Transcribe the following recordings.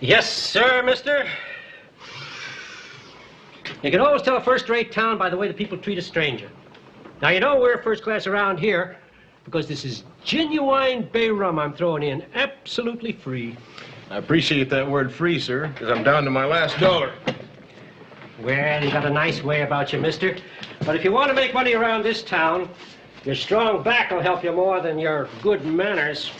Yes, sir, mister. You can always tell a first-rate town by the way the people treat a stranger. Now, you know we're first class around here because this is genuine bay rum I'm throwing in, absolutely free. I appreciate that word free, sir, because I'm down to my last dollar. Well, you got a nice way about you, mister. But if you want to make money around this town, your strong back will help you more than your good manners.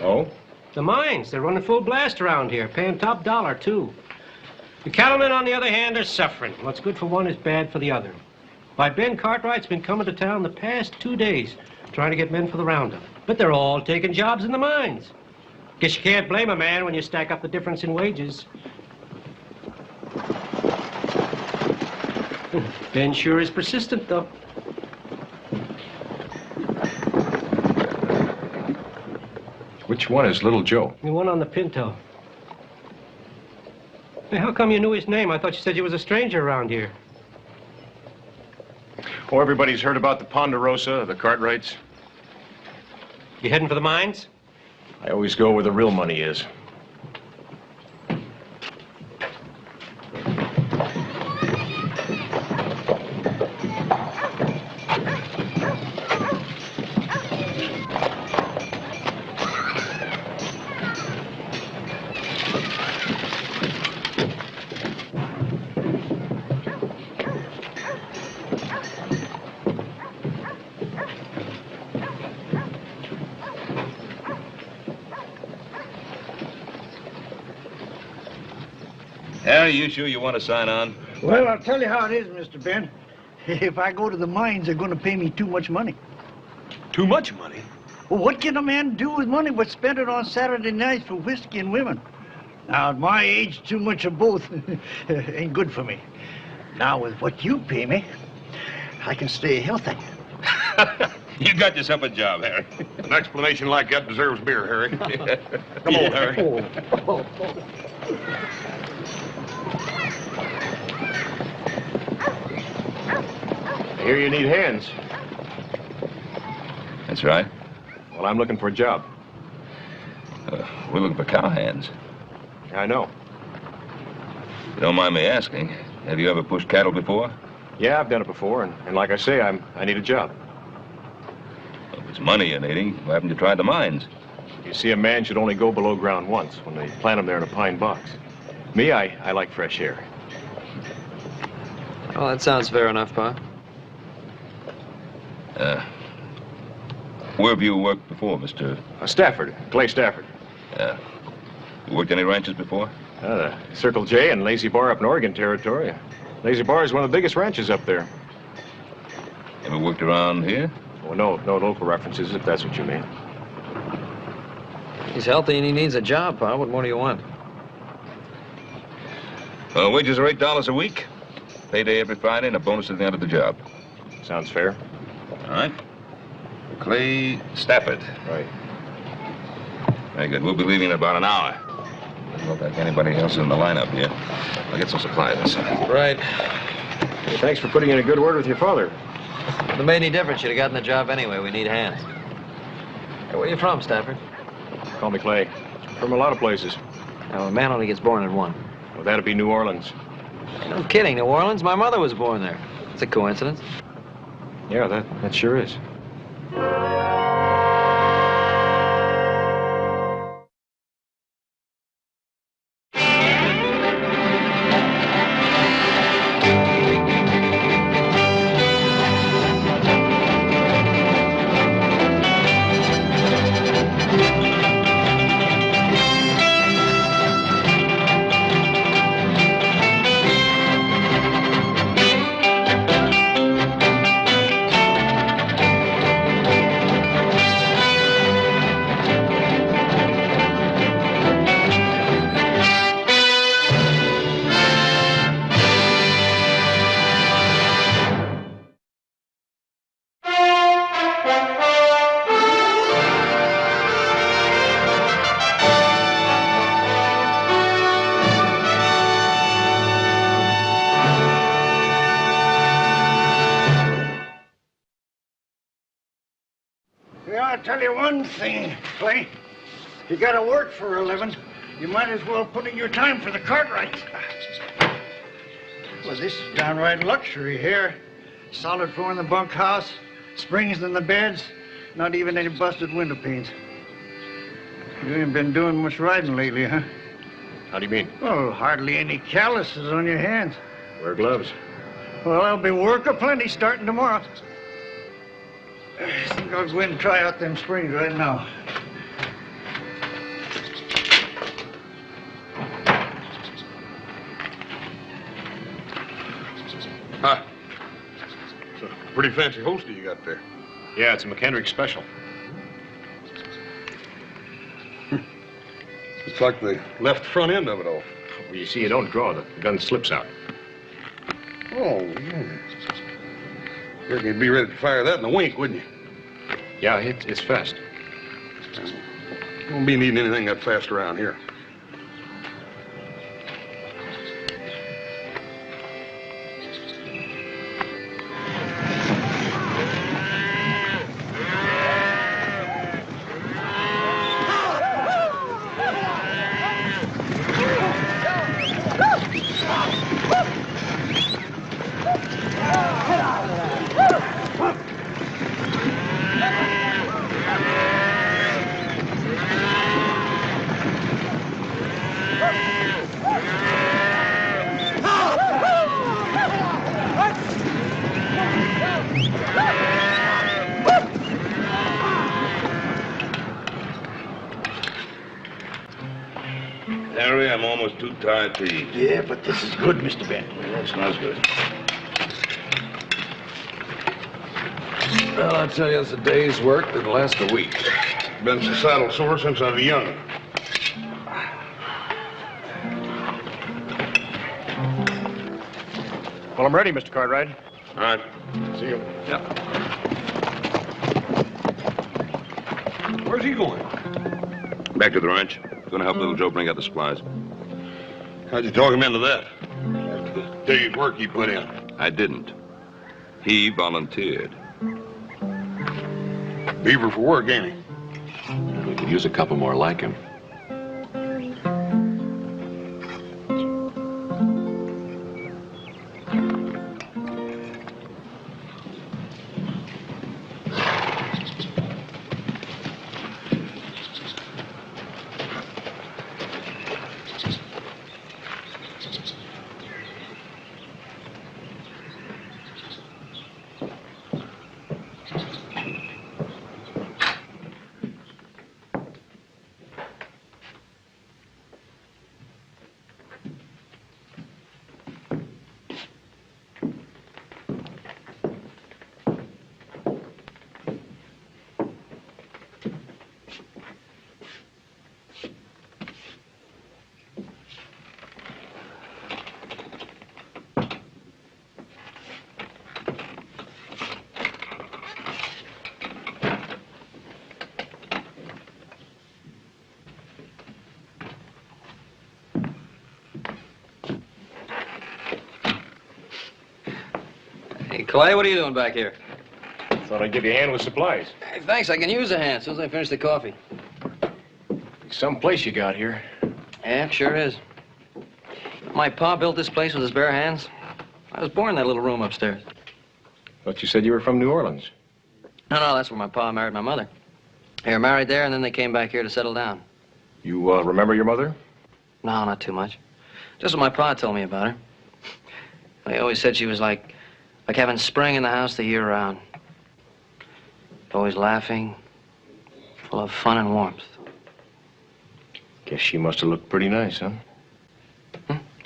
Oh? The mines, they're running full blast around here, paying top dollar, too. The cattlemen, on the other hand, are suffering. What's good for one is bad for the other. Why, Ben Cartwright's been coming to town the past 2 days trying to get men for the roundup. But they're all taking jobs in the mines. Guess you can't blame a man when you stack up the difference in wages. Ben sure is persistent, though. Which one is Little Joe? The one on the Pinto. Hey, how come you knew his name? I thought you said you was a stranger around here. Oh, everybody's heard about the Ponderosa, the Cartwrights. You heading for the mines? I always go where the real money is. Harry, you sure you want to sign on? Well, I'll tell you how it is, Mr. Ben. If I go to the mines, they're going to pay me too much money. Too much money? Well, what can a man do with money but spend it on Saturday nights for whiskey and women? Now, at my age, too much of both ain't good for me. Now, with what you pay me, I can stay healthy. You got yourself a job, Harry. An explanation like that deserves beer, Harry. Come on, Harry. I hear you need hands. That's right. Well, I'm looking for a job. We're looking for cowhands. I know. If you don't mind me asking, have you ever pushed cattle before? Yeah, I've done it before, and like I say, I need a job. Well, if it's money you're needing, why haven't you tried the mines? You see, a man should only go below ground once when they plant him there in a pine box. Me, I like fresh air. Well, that sounds fair enough, Pa. Where have you worked before, Mr.? Stafford, Clay Stafford. Yeah. You worked any ranches before? Circle J and Lazy Bar up in Oregon Territory. Lazy Bar is one of the biggest ranches up there. Ever worked around here? Well, no local references, if that's what you mean. He's healthy and he needs a job, Pa. What more do you want? Wages are $8 a week. Payday every Friday and a bonus at the end of the job. Sounds fair. All right. Clay Stafford. Right. Very good. We'll be leaving in about an hour. Doesn't look like anybody else in the lineup here. I'll get some supplies inside. Right. Hey, thanks for putting in a good word with your father. If it made any difference, you'd have gotten the job anyway. We need hands. Hey, where are you from, Stafford? Call me Clay. From a lot of places. Now, a man only gets born in one. Well, that'd be New Orleans. No kidding, New Orleans? My mother was born there. It's a coincidence. Yeah, that sure is. I'll tell you one thing, Clay. You gotta work for a living. You might as well put in your time for the Cartwrights. Well, this is downright luxury here. Solid floor in the bunkhouse, springs in the beds, not even any busted window panes. You ain't been doing much riding lately, huh? How do you mean? Well, hardly any calluses on your hands. Wear gloves. Well, there'll be work aplenty starting tomorrow. I think I'll go in and try out them springs right now. Huh. It's a pretty fancy holster you got there. Yeah, it's a McHendrick special. It's like the left front end of it all. Well, you see, you don't draw. The gun slips out. Oh, yeah. Reckon you'd be ready to fire that in a wink, wouldn't you? Yeah, it's fast. Won't be needing anything that fast around here. Henry, I'm almost too tired to eat. Yeah, but this is good, Mr. Ben. That smells good. Well, I tell you, it's a day's work that'll last a week. Been so saddle sore since I was young. Well, I'm ready, Mr. Cartwright. All right. See you. Yep. Where's he going? Back to the ranch. Gonna help little Joe bring out the supplies. How'd you talk him into that? After the day's work he put in. I didn't. He volunteered. Beaver for work, ain't he? We could use a couple more like him. Hey, Clay, what are you doing back here? Thought I'd give you a hand with supplies. Hey, thanks. I can use a hand as soon as I finish the coffee. Some place you got here. Yeah, sure is. My pa built this place with his bare hands. I was born in that little room upstairs. Thought you said you were from New Orleans. No, that's where my pa married my mother. They were married there, and then they came back here to settle down. You remember your mother? No, not too much. Just what my pa told me about her. He always said she was like having spring in the house the year round. Always laughing, full of fun and warmth. Guess she must have looked pretty nice, huh?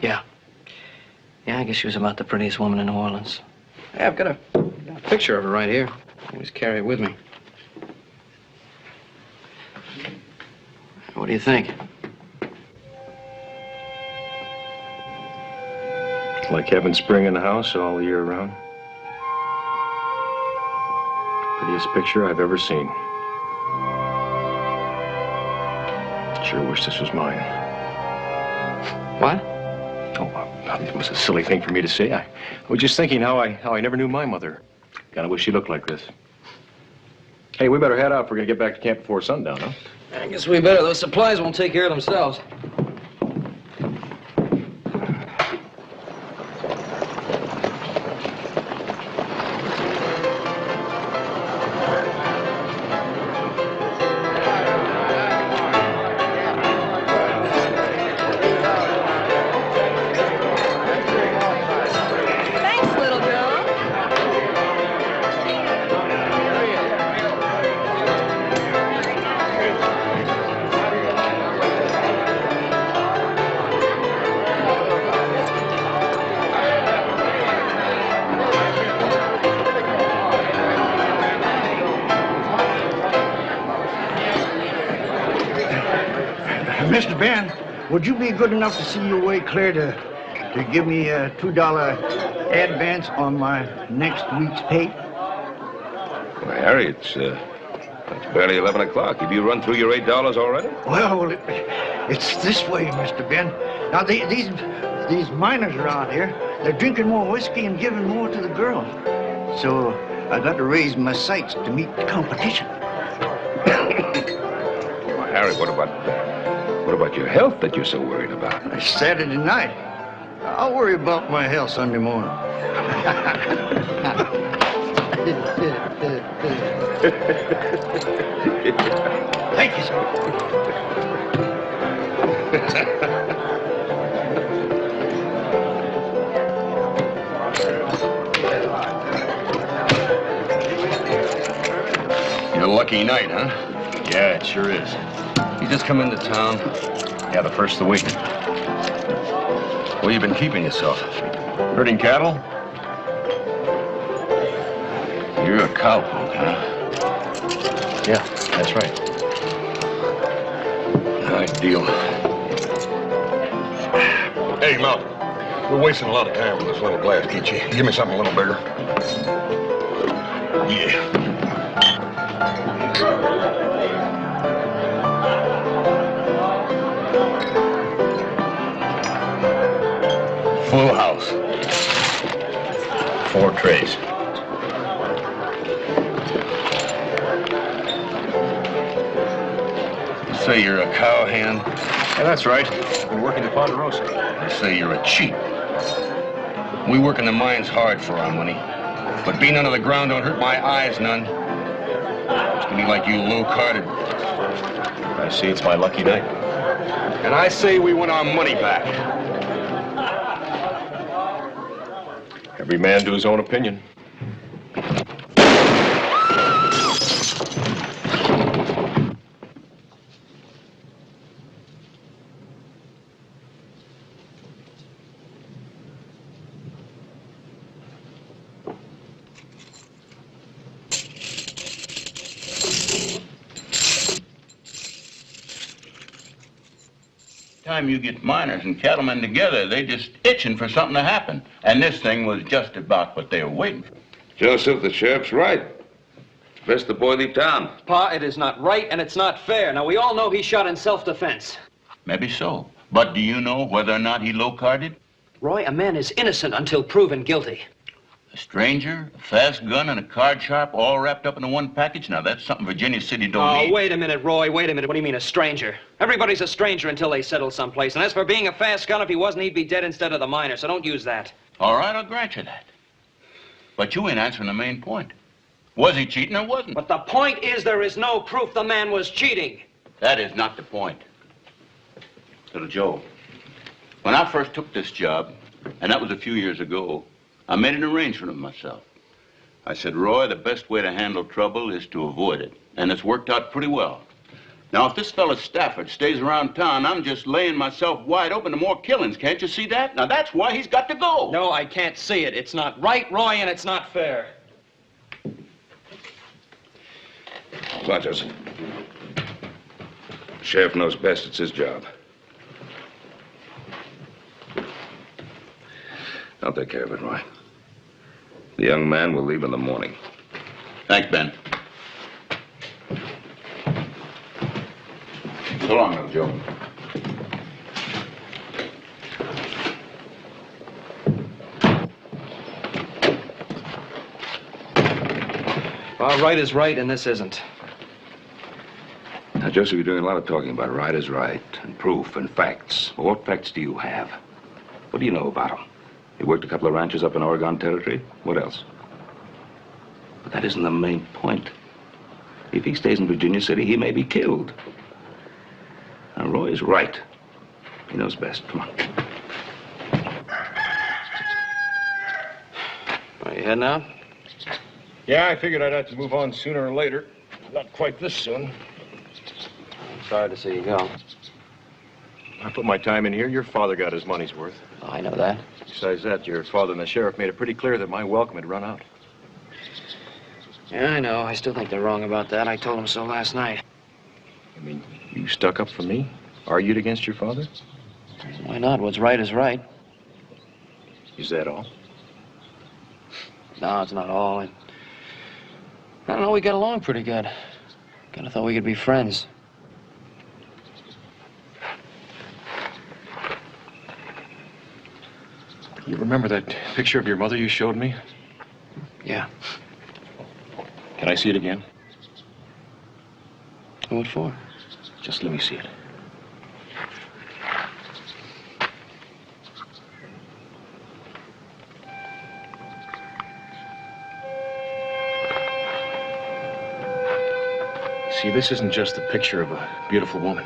Yeah. Yeah, I guess she was about the prettiest woman in New Orleans. Yeah, I've got a picture of her right here. I always carry it with me. What do you think? Like having spring in the house all year round. Prettiest picture I've ever seen. Sure wish this was mine. What? Oh, it was a silly thing for me to say. I was just thinking how I never knew my mother. Kind of wish she looked like this. Hey, we better head out if we're gonna get back to camp before sundown, huh? I guess we better. Those supplies won't take care of themselves. Mr. Ben, would you be good enough to see your way clear to give me a $2 advance on my next week's pay? Well, Harry, it's barely 11 o'clock. Have you run through your $8 already? Well, it's this way, Mr. Ben. Now, these miners around here, they're drinking more whiskey and giving more to the girls. So I got to raise my sights to meet the competition. Well, Harry, what about your health that you're so worried about? It's Saturday night. I'll worry about my health Sunday morning. Thank you, sir. Your lucky night, huh? Yeah, it sure is. You just come into town. Yeah, the first of the week. Where you been keeping yourself? Herding cattle? You're a cowpoke, huh? Yeah, that's right. Ideal. Hey, Mel. We're wasting a lot of time with this little glass, can't you? Give me something a little bigger. Yeah. Full house. 4 trays. You say you're a cowhand? Yeah, that's right. Been working the Ponderosa. You say you're a cheat. We work in the mines hard for our money. But being under the ground don't hurt my eyes none. Looks to me like you low-carded. I see it's my lucky night. And I say we want our money back. Every man to his own opinion. Time you get miners and cattlemen together, they just itching for something to happen. And this thing was just about what they were waiting for. Joseph, the sheriff's right. It's best the boy leave town. Pa, it is not right and it's not fair. Now, we all know he shot in self-defense. Maybe so. But do you know whether or not he low-carded? Roy, a man is innocent until proven guilty. A stranger, a fast gun, and a card sharp all wrapped up into one package? Now, that's something Virginia City don't need. Oh, wait a minute, Roy. Wait a minute. What do you mean, a stranger? Everybody's a stranger until they settle someplace. And as for being a fast gun, if he wasn't, he'd be dead instead of the miner. So don't use that. All right, I'll grant you that. But you ain't answering the main point. Was he cheating or wasn't? But the point is there is no proof the man was cheating. That is not the point. Little Joe, when I first took this job, and that was a few years ago, I made an arrangement with myself. I said, Roy, the best way to handle trouble is to avoid it. And it's worked out pretty well. Now, if this fella Stafford stays around town, I'm just laying myself wide open to more killings. Can't you see that? Now, that's why he's got to go. No, I can't see it. It's not right, Roy, and it's not fair. Come on, Joseph. The sheriff knows best. It's his job. I'll take care of it, Roy. The young man will leave in the morning. Thanks, Ben. So long, little Joe. Well, right is right, and this isn't. Now, Joseph, you're doing a lot of talking about right is right, and proof, and facts. Well, what facts do you have? What do you know about him? He worked a couple of ranches up in Oregon Territory. What else? But that isn't the main point. If he stays in Virginia City, he may be killed. Now, Roy's right. He knows best. Come on. Are you heading out? Yeah, I figured I'd have to move on sooner or later. Not quite this soon. Sorry to see you go. I put my time in here. Your father got his money's worth. Oh, I know that. Besides that, your father and the sheriff made it pretty clear that my welcome had run out. Yeah, I know. I still think they're wrong about that. I told them so last night. I mean, you stuck up for me? Argued against your father? Why not? What's right is right. Is that all? No, it's not all. I don't know, we got along pretty good. Kind of thought we could be friends. You remember that picture of your mother you showed me? Yeah. Can I see it again? What for? Just let me see it. See, this isn't just the picture of a beautiful woman.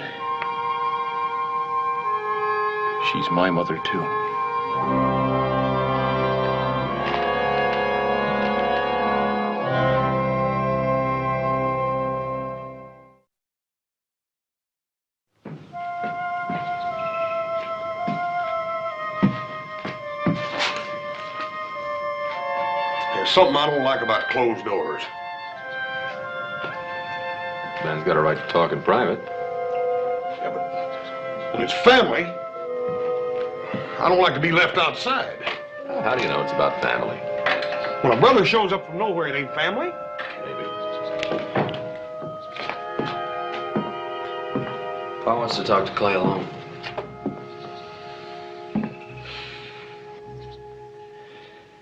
She's my mother, too. There's something I don't like about closed doors. Man's got a right to talk in private. Yeah, but when it's family, I don't like to be left outside. How do you know it's about family? When a brother shows up from nowhere, it ain't family. Maybe. Pa wants to talk to Clay alone.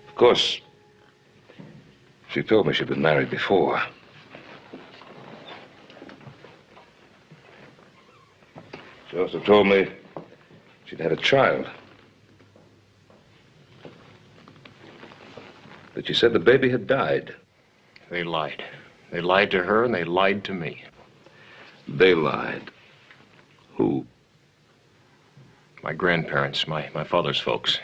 Of course, she told me she'd been married before. She also told me she'd had a child. But she said the baby had died. They lied. They lied to her and they lied to me. They lied. Who? My grandparents, my father's folks.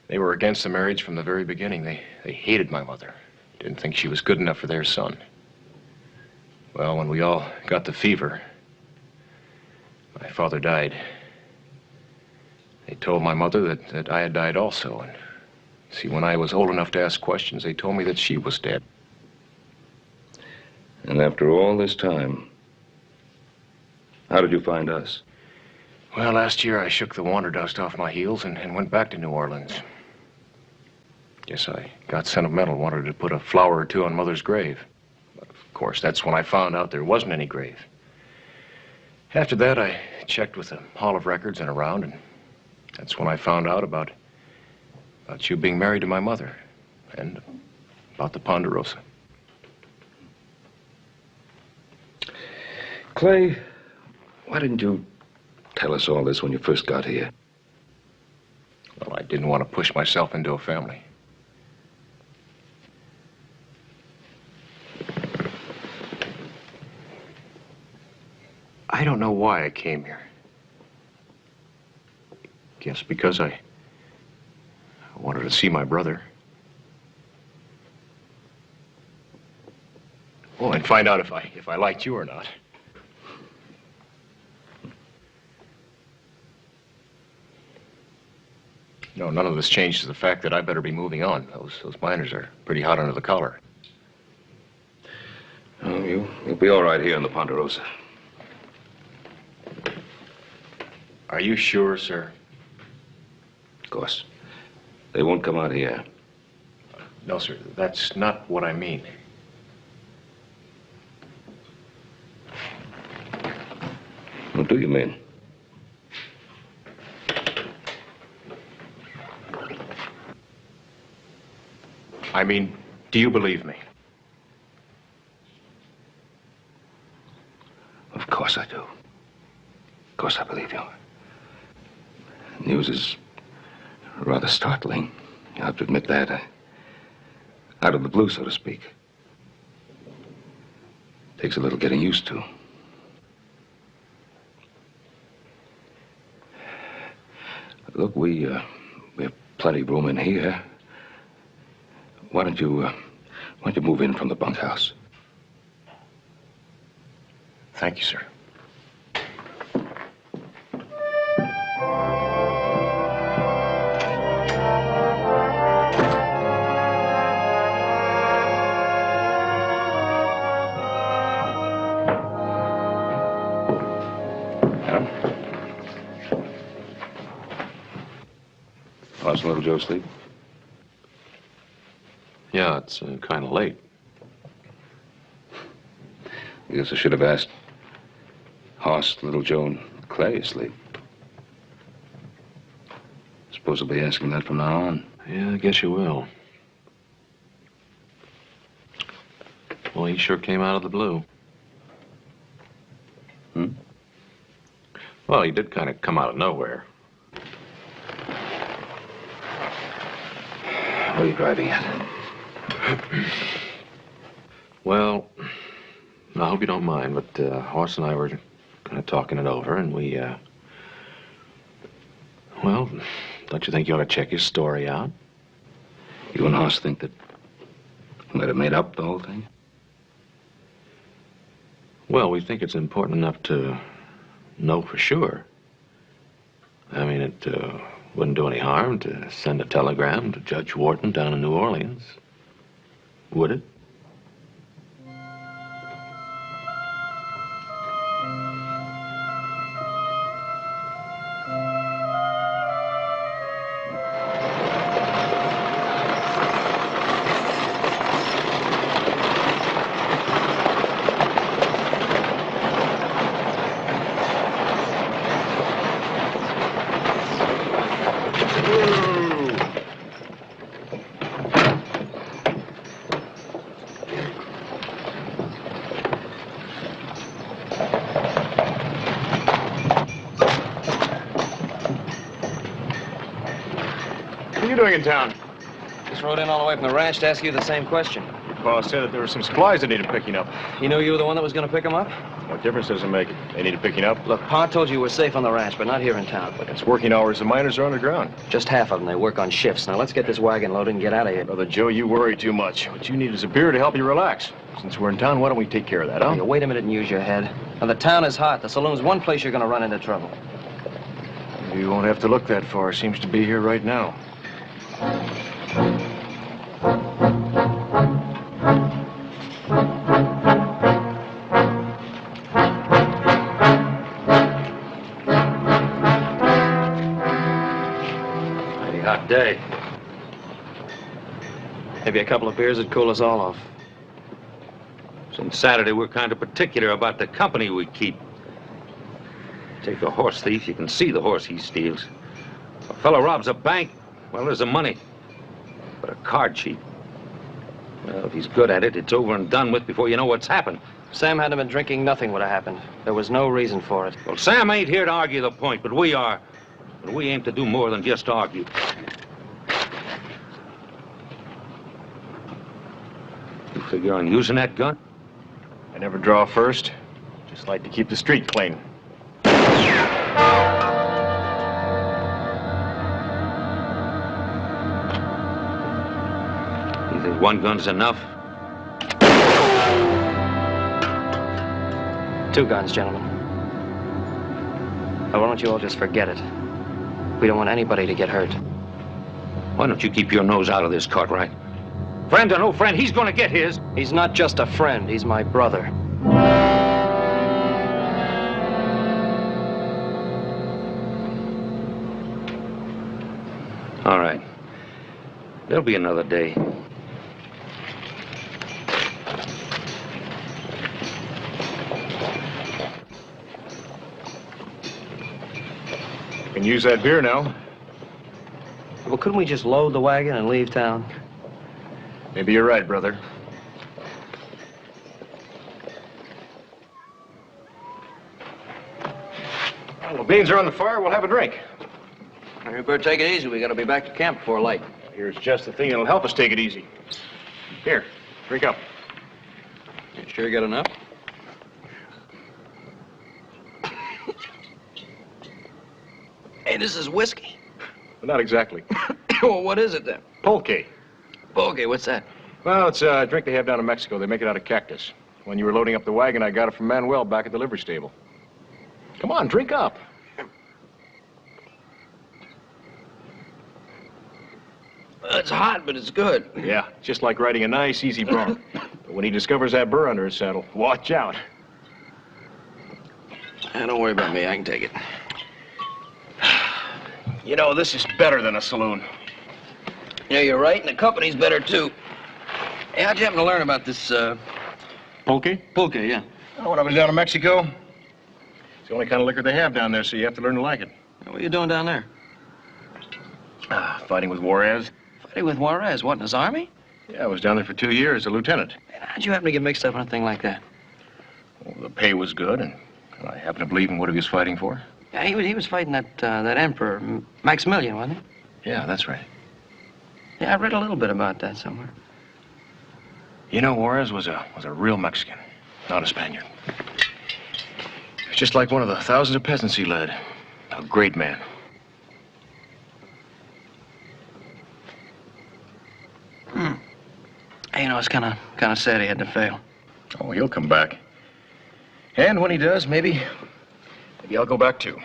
They were against the marriage from the very beginning. They hated my mother. Didn't think she was good enough for their son. Well, when we all got the fever, my father died. They told my mother that I had died also. And see, when I was old enough to ask questions, they told me that she was dead. And after all this time, how did you find us? Well, last year I shook the wander dust off my heels and went back to New Orleans. Yes, I got sentimental, wanted to put a flower or two on Mother's grave. But of course, that's when I found out there wasn't any grave. After that, I checked with the Hall of Records and around, and that's when I found out about you being married to my mother and about the Ponderosa. Clay, why didn't you tell us all this when you first got here? Well, I didn't want to push myself into a family. I don't know why I came here. Guess because I wanted to see my brother. Well, and find out if I liked you or not. No, none of this changes the fact that I better be moving on. Those miners are pretty hot under the collar. Oh, you'll be all right here in the Ponderosa. Are you sure, sir? Of course. They won't come out here. No, sir. That's not what I mean. What do you mean? I mean, do you believe me? Of course I do. Of course I believe you. News is rather startling. You have to admit that. Out of the blue, so to speak. Takes a little getting used to. Look, we have plenty of room in here. Why don't you move in from the bunkhouse? Thank you, sir. Adam? Lost little Joe sleep? Yeah, it's kind of late. I guess I should have asked Hoss, little Joe, and Clay asleep. Suppose I'll be asking that from now on. Yeah, I guess you will. Well, he sure came out of the blue. Hmm? Well, he did kind of come out of nowhere. What are you driving at? Well, I hope you don't mind, but Hoss and I were kind of talking it over, and we, well, don't you think you ought to check his story out? You and Hoss think that he might have made up the whole thing? Well, we think it's important enough to know for sure. I mean, it wouldn't do any harm to send a telegram to Judge Wharton down in New Orleans, would it? What are you doing in town? Just rode in all the way from the ranch to ask you the same question. Your pa said that there were some supplies that needed picking up. You knew you were the one that was going to pick them up? What difference does it make? They needed picking up. Look, Pa told you we're safe on the ranch, but not here in town. Look, it's working hours. The miners are underground. Just half of them. They work on shifts. Now, let's get this wagon loaded and get out of here. Brother Joe, you worry too much. What you need is a beer to help you relax. Since we're in town, why don't we take care of that, huh? Hey, wait a minute and use your head. Now, the town is hot. The saloon's one place you're going to run into trouble. You won't have to look that far. Seems to be here right now. Pretty hot day. Maybe a couple of beers would cool us all off. Since Saturday, we're kind of particular about the company we keep. Take a horse thief, you can see the horse he steals. A fellow robs a bank, well, there's the money. But a card cheat, well, if he's good at it, it's over and done with before you know what's happened. Sam hadn't been drinking, nothing would have happened. There was no reason for it. Well, Sam ain't here to argue the point, but we are. And we aim to do more than just argue. You figure on using that gun? I never draw first. Just like to keep the street clean. You think one gun's enough? 2 guns, gentlemen. Now, why don't you all just forget it? We don't want anybody to get hurt. Why don't you keep your nose out of this, Cartwright? Friend or no friend, he's gonna get his. He's not just a friend, he's my brother. All right. There'll be another day. Can use that beer now. Well, couldn't we just load the wagon and leave town? Maybe you're right, brother. Well, the beans are on the fire. We'll have a drink. You better take it easy. We gotta be back to camp before light. Here's just the thing that'll help us take it easy. Here, drink up. You sure got enough? Hey, this is whiskey. But not exactly. Well, what is it then? Pulque. Okay, what's that? Well, it's a drink they have down in Mexico. They make it out of cactus. When you were loading up the wagon, I got it from Manuel back at the livery stable. Come on, drink up. It's hot, but it's good. Yeah, just like riding a nice, easy bronc. But when he discovers that burr under his saddle, watch out. Don't worry about me. I can take it. You know, this is better than a saloon. Yeah, you're right, and the company's better, too. Hey, how'd you happen to learn about this, Pulque? pulque, yeah? Oh, when I was down in Mexico, it's the only kind of liquor they have down there, so you have to learn to like it. What are you doing down there? Fighting with Juarez. Fighting with Juarez. What, in his army? Yeah, I was down there for 2 years, a lieutenant. How'd you happen to get mixed up in a thing like that? Well, the pay was good, and I happen to believe in what he was fighting for. Yeah, he was fighting that emperor, Maximilian, wasn't he? Yeah, that's right. Yeah, I read a little bit about that somewhere. You know, Juarez was a real Mexican, not a Spaniard. He was just like one of the thousands of peasants he led. A great man. Hey, you know, it's kind of sad he had to fail. Oh, he'll come back. And when he does, maybe I'll go back too.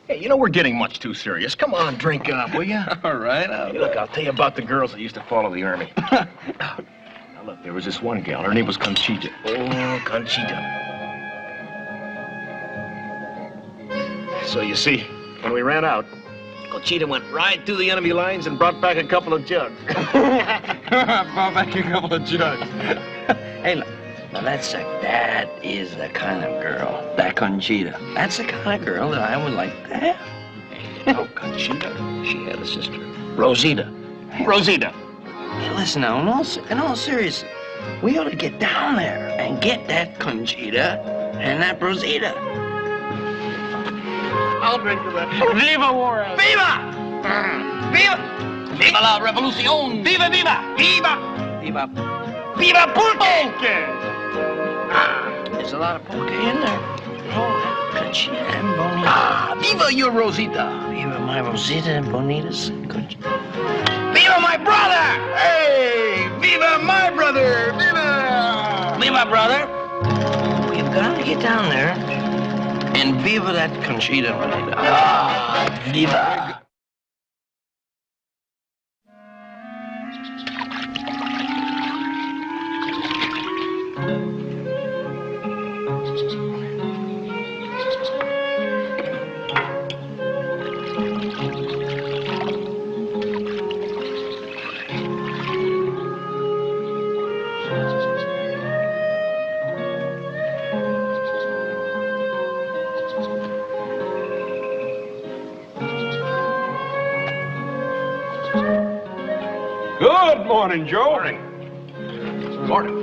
Hey, you know, we're getting much too serious. Come on, drink up, will ya? All right. Hey, look, I'll tell you about the girls that used to follow the army. Now, look, there was this one gal. Her name was Conchita. Oh, Conchita. So, you see, when we ran out, Conchita went right through the enemy lines and brought back a couple of jugs. Brought back a couple of jugs. Hey, look. Now, that is the kind of girl, that Conchita. That's the kind of girl that I would like to have. Oh, Conchita? She had a sister. Rosita. Rosita. Hey, listen now, in all seriousness, we ought to get down there and get that Conchita and that Rosita. I'll drink to that. Viva Juarez! Viva! Viva! Viva la revolución! Viva, viva! Viva! Viva! Viva Pulque! There's a lot of pulque in there. Oh, Conchita and Bonita. Viva your Rosita! Viva my Rosita and Bonitas and Conchita. Viva my brother! Hey! Viva my brother! Viva! Viva, brother! We've got to get down there and viva that Conchita and Bonita. Viva! Good morning, Joe. Morning. Morning.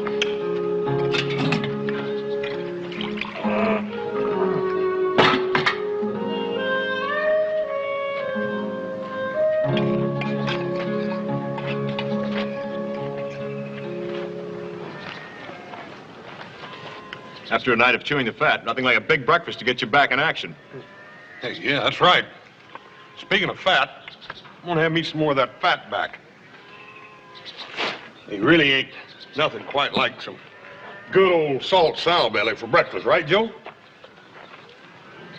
After a night of chewing the fat, nothing like a big breakfast to get you back in action. Hey, yeah, that's right. Speaking of fat, I'm gonna have me some more of that fat back. He really ain't nothing quite like some good old salt sow belly for breakfast, right, Joe?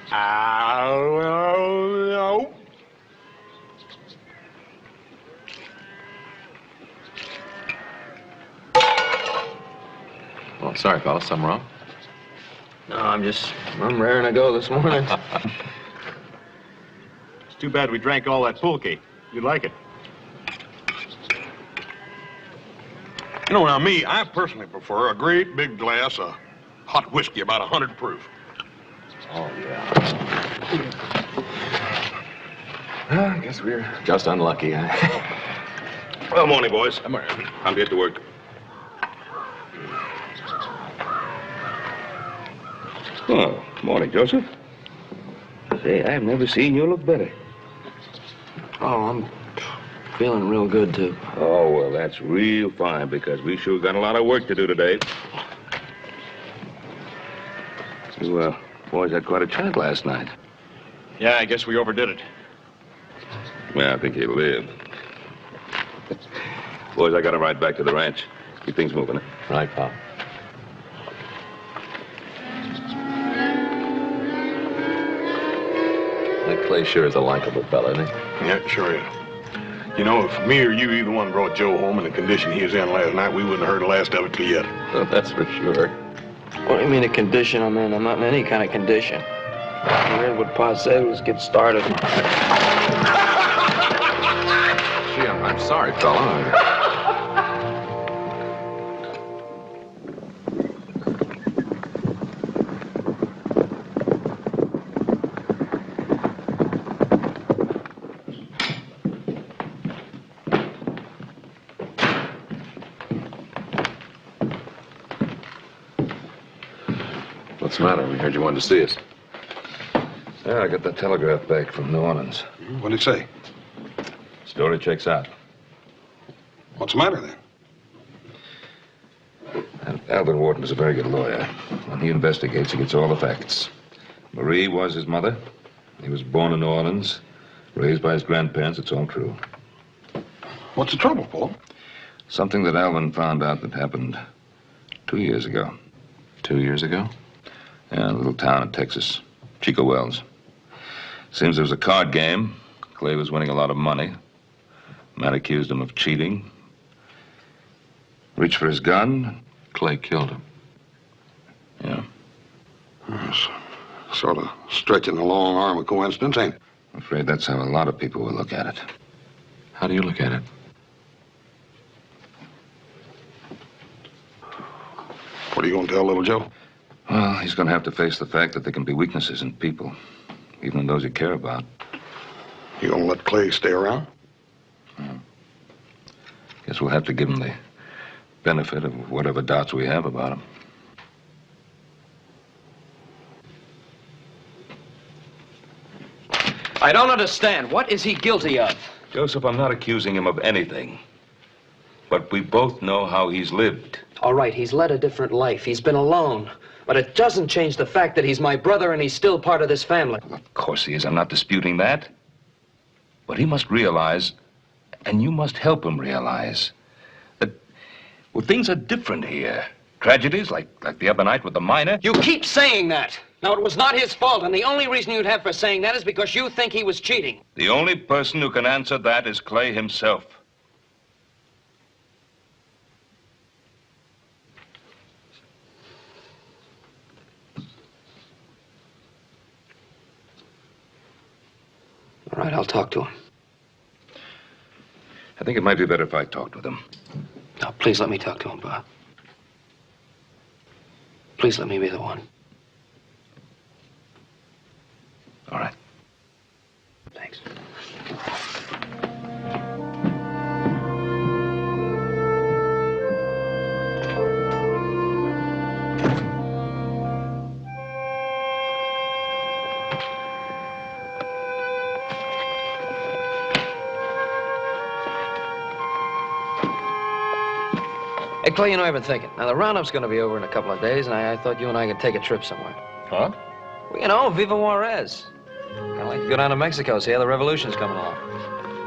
No. Well, sorry, fellas, something wrong? No, I'm raring to go this morning. It's too bad we drank all that pulque. You'd like it. You know, now, me, I personally prefer a great big glass of hot whiskey, about 100 proof. Oh, yeah. Well, I guess we're just unlucky, huh? Well, morning, boys. Come on. I'll get to work. Oh, morning, Joseph. Say, I've never seen you look better. Oh, I'm feeling real good, too. Oh, well, that's real fine, because we sure got a lot of work to do today. You, boys had quite a chat last night. Yeah, I guess we overdid it. Well, I think he lived. Boys, I got to ride back to the ranch. Keep things moving. Eh? Right, pal. That Clay sure is a likable fella, isn't he? Yeah, sure is. You know, if me or you either one brought Joe home in the condition he was in last night, we wouldn't have heard the last of it till yet. Well, that's for sure. Well, you mean a condition I'm in? I'm not in any kind of condition. You heard what Pa said. Let's get started. Gee, I'm sorry, fella. What's the matter? We heard you wanted to see us. Yeah, I got that telegraph back from New Orleans. What'd it say? Story checks out. What's the matter then? And Albert Wharton is a very good lawyer. When he investigates, he gets all the facts. Marie was his mother. He was born in New Orleans, raised by his grandparents. It's all true. What's the trouble, Paul? Something that Alvin found out that happened 2 years ago. 2 years ago? Yeah, a little town in Texas, Chico Wells. Seems there was a card game. Clay was winning a lot of money. Man accused him of cheating. Reached for his gun. Clay killed him. Yeah. Yes. Sort of stretching the long arm of coincidence, ain't it? I'm afraid that's how a lot of people will look at it. How do you look at it? What are you going to tell little Joe? Well, he's going to have to face the fact that there can be weaknesses in people, even in those you care about. You going to let Clay stay around? Guess we'll have to give him the benefit of whatever doubts we have about him. I don't understand. What is he guilty of? Joseph, I'm not accusing him of anything. But we both know how he's lived. All right, he's led a different life. He's been alone. But it doesn't change the fact that he's my brother and he's still part of this family. Well, of course he is. I'm not disputing that. But he must realize, and you must help him realize, that, well, things are different here. Tragedies like the other night with the miner. You keep saying that. Now, it was not his fault, and the only reason you'd have for saying that is because you think he was cheating. The only person who can answer that is Clay himself. All right, I'll talk to him. I think it might be better if I talked with him. Now, please let me talk to him, Bob. Please let me be the one. All right. Thanks. Hey, Clay, you know, I've been thinking. Now, the roundup's going to be over in a couple of days, and I thought you and I could take a trip somewhere. Huh? Well, you know, Viva Juarez. I'd like to go down to Mexico, see how the revolution's coming along.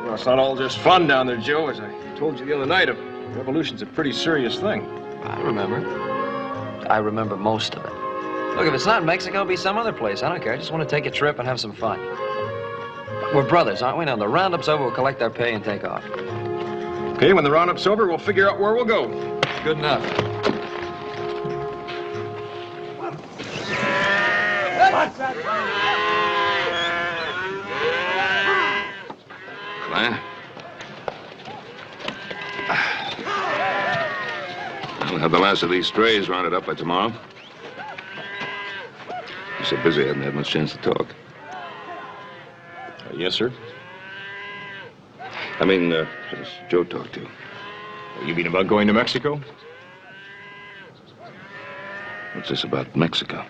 Well, it's not all just fun down there, Joe. As I told you the other night, a revolution's a pretty serious thing. I remember. I remember most of it. Look, if it's not Mexico, it'll be some other place. I don't care. I just want to take a trip and have some fun. We're brothers, aren't we? Now, the roundup's over, we'll collect our pay and take off. Okay, when the roundup's over, we'll figure out where we'll go. Good enough. Clay? We'll have the last of these strays rounded up by tomorrow. You're so busy, I haven't had much chance to talk. Yes, sir. I mean, has Joe talked to you? You mean about going to Mexico? What's this about Mexico?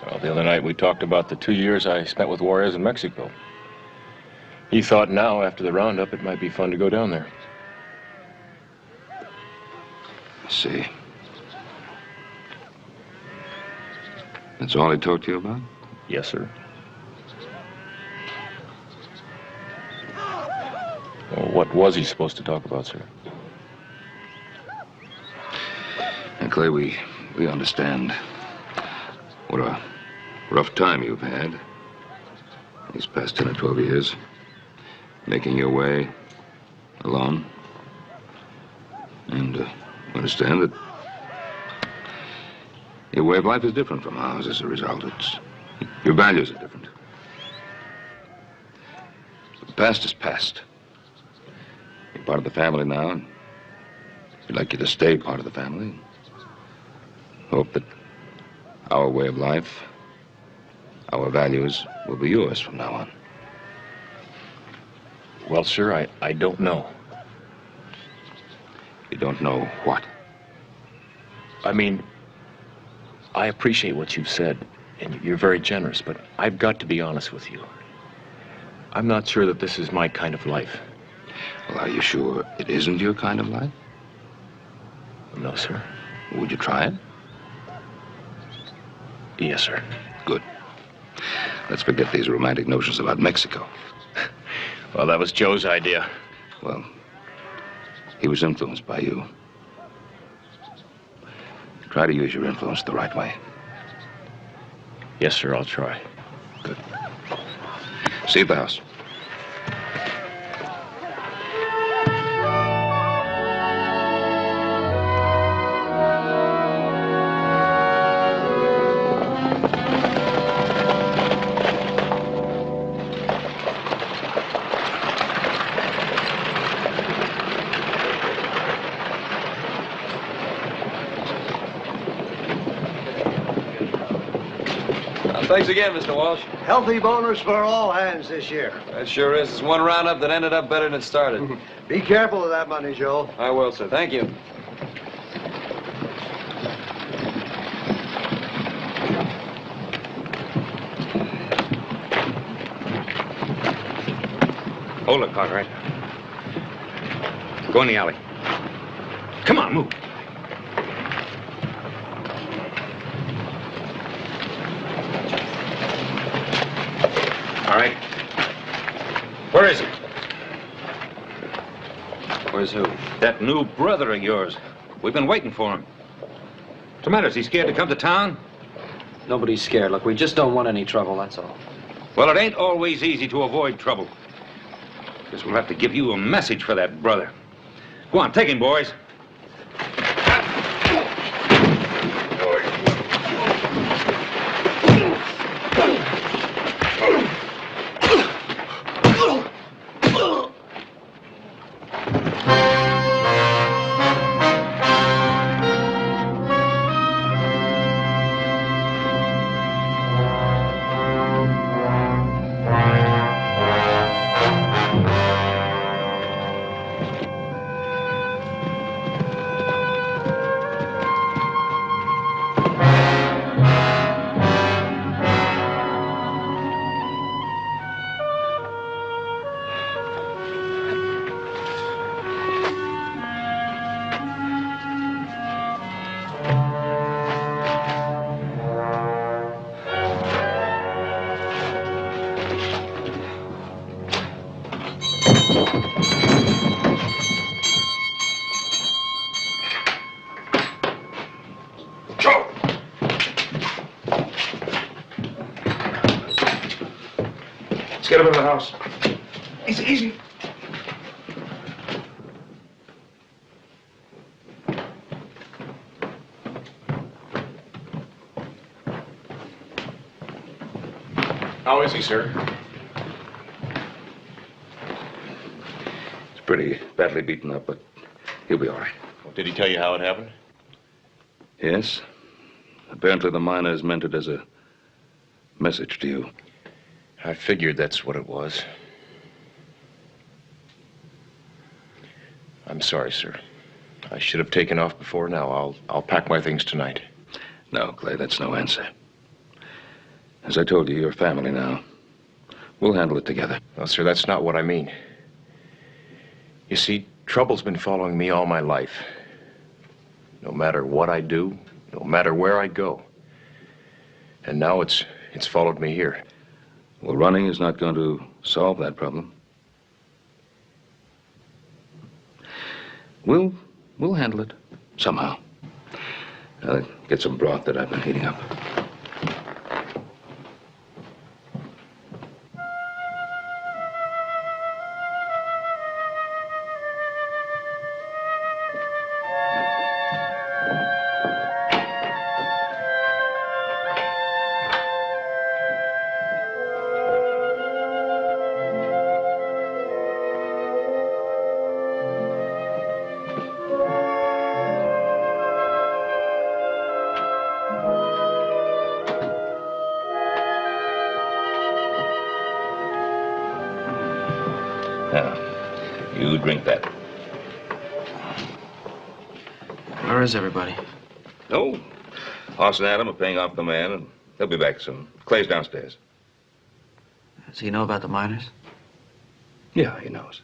Well, the other night we talked about the 2 years I spent with Juarez in Mexico. He thought now, after the roundup, it might be fun to go down there. I see. That's all he talked to you about? Yes, sir. Well, what was he supposed to talk about, sir? And Clay, we understand what a rough time you've had these past 10 or 12 years, making your way alone. And understand that Your way of life is different from ours as a result. Your values are different. The past is past. You're part of the family now, and we'd like you to stay part of the family. Hope that our way of life, our values, will be yours from now on. Well, sir, I don't know. You don't know what? I mean, I appreciate what you've said, and you're very generous, but I've got to be honest with you. I'm not sure that this is my kind of life. Well, are you sure it isn't your kind of life? No, sir. Would you try it? Yes, sir. Good. Let's forget these romantic notions about Mexico. Well, that was Joe's idea. Well, he was influenced by you. Try to use your influence the right way. Yes, sir, I'll try. Good. See you at the house. Thanks again, Mr. Walsh. Healthy bonus for all hands this year. That sure is. It's one roundup that ended up better than it started. Be careful with that money, Joe. I will, sir. Thank you. Hold it, Cartwright. Go in the alley. Come on, move. All right. Where is he? Where's who? That new brother of yours. We've been waiting for him. What's the matter? Is he scared to come to town? Nobody's scared. Look, we just don't want any trouble, that's all. Well, it ain't always easy to avoid trouble. Guess we'll have to give you a message for that brother. Go on, take him, boys. Let's get him in the house. Easy, easy. How is he, sir? He's pretty badly beaten up, but he'll be all right. Did he tell you how it happened? Yes. Apparently the miners meant it as a message to you. I figured that's what it was. I'm sorry, sir. I should have taken off before now. I'll pack my things tonight. No, Clay, that's no answer. As I told you, you're family now. We'll handle it together. No, sir, that's not what I mean. You see, trouble's been following me all my life. No matter what I do, no matter where I go. And now it's followed me here. Well, running is not going to solve that problem. We'll handle it somehow. I'll get some broth that I've been heating up. Now, you drink that. Where is everybody? Oh, Hoss and Adam are paying off the man, and they'll be back soon. Clay's downstairs. Does he know about the miners? Yeah, he knows.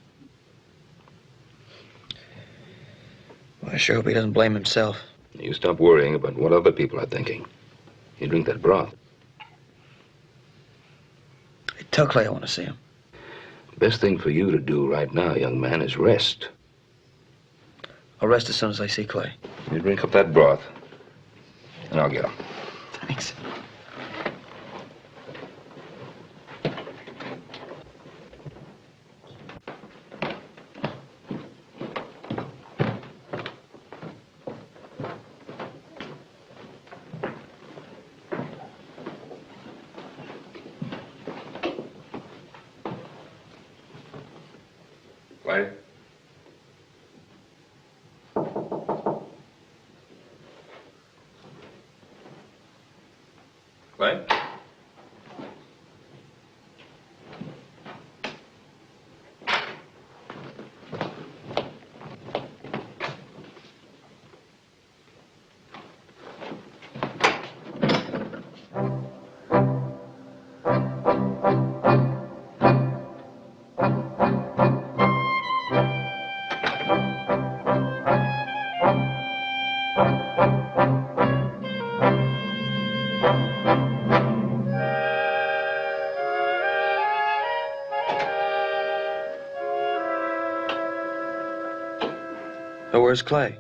Well, I sure hope he doesn't blame himself. You stop worrying about what other people are thinking. You drink that broth. Hey, tell Clay I want to see him. Best thing for you to do right now, young man, is rest. I'll rest as soon as I see Clay. You drink up that broth, and I'll get him. Thanks. Clay? Clay? Oh, where's Clay?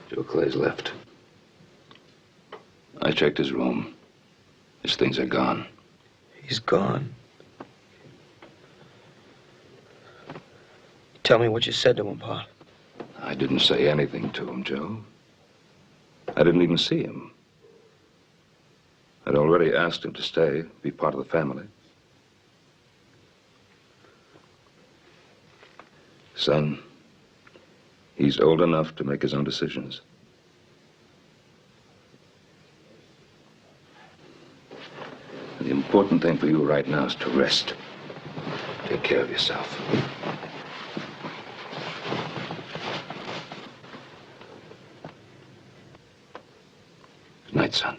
Joe Clay's left. I checked his room. His things are gone. He's gone. Tell me what you said to him, Pa. I didn't say anything to him, Joe. I didn't even see him. I'd already asked him to stay, be part of the family. Son, he's old enough to make his own decisions. And the important thing for you right now is to rest. Take care of yourself. Good night, son.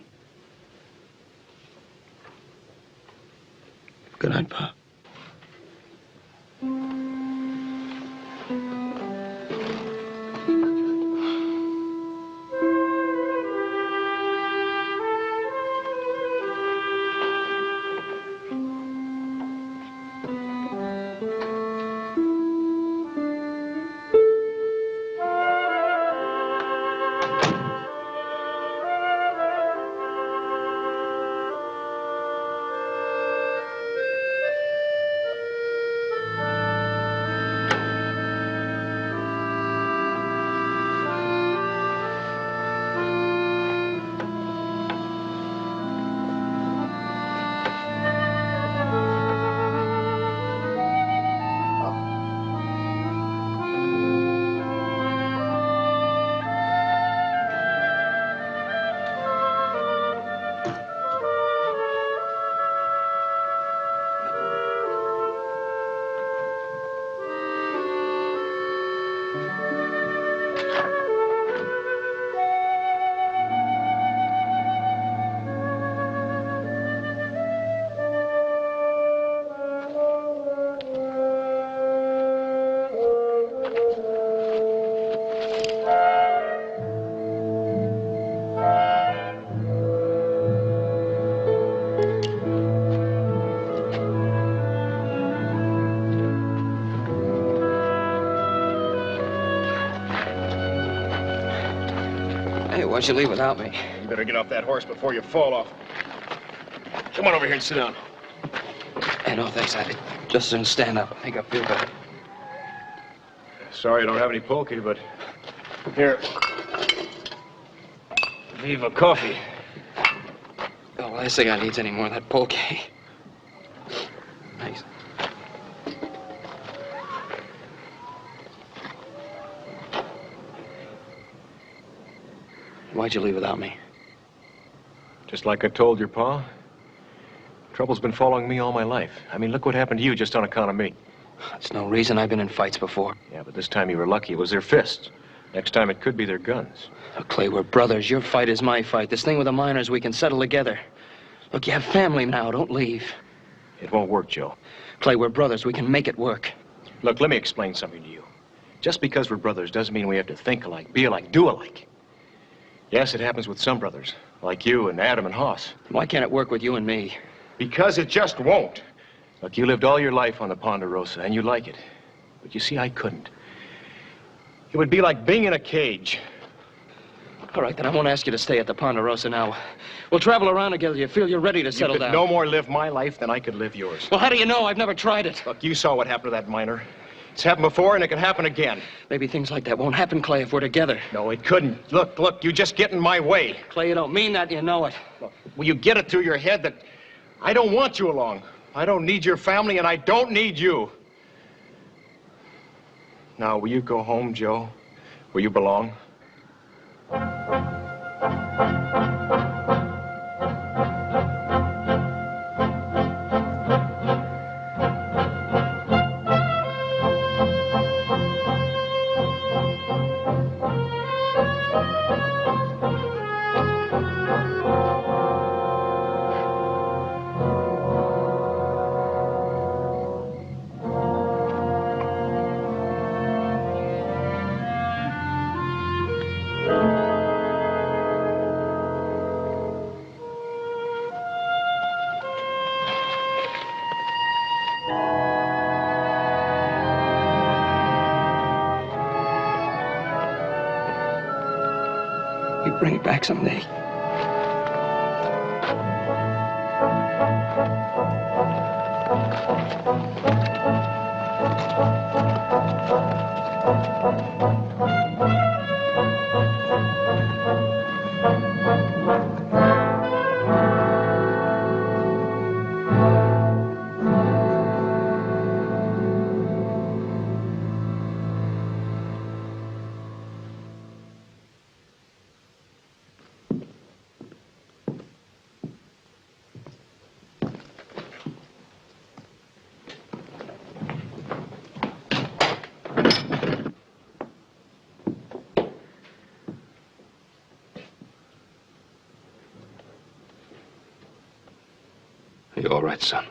Good night, Pa. Hey, why'd you leave without me? You better get off that horse before you fall off. Come on over here and sit down. Hey, no, thanks. I'd just as soon stand up. I think I feel better. Sorry I don't have any pulque, but here. Viva coffee. The last thing I need's any more of that pulque. Thanks. Why'd you leave without me? Just like I told your pa. Trouble's been following me all my life. I mean, look what happened to you just on account of me. That's no reason. I've been in fights before. Yeah, but this time you were lucky. It was their fists. Next time it could be their guns. Look, Clay, we're brothers. Your fight is my fight. This thing with the miners, we can settle together. Look, you have family now. Don't leave. It won't work, Joe. Clay, we're brothers. We can make it work. Look, let me explain something to you. Just because we're brothers doesn't mean we have to think alike, be alike, do alike. Yes, it happens with some brothers, like you and Adam and Hoss. Why can't it work with you and me? Because it just won't. Look, you lived all your life on the Ponderosa, and you like it. But you see, I couldn't. It would be like being in a cage. All right, then I won't ask you to stay at the Ponderosa now. We'll travel around together. You feel you're ready to settle down. You could no more live my life than I could live yours. Well, how do you know? I've never tried it. Look, you saw what happened to that miner. It's happened before, and it can happen again. Maybe things like that won't happen, Clay, if we're together. No, it couldn't. Look, you just get in my way. Clay, you don't mean that, you know it. Look, will you get it through your head that I don't want you along? I don't need your family, and I don't need you. Now, will you go home, Joe, where you belong? You bring it back someday. Are you all right, son?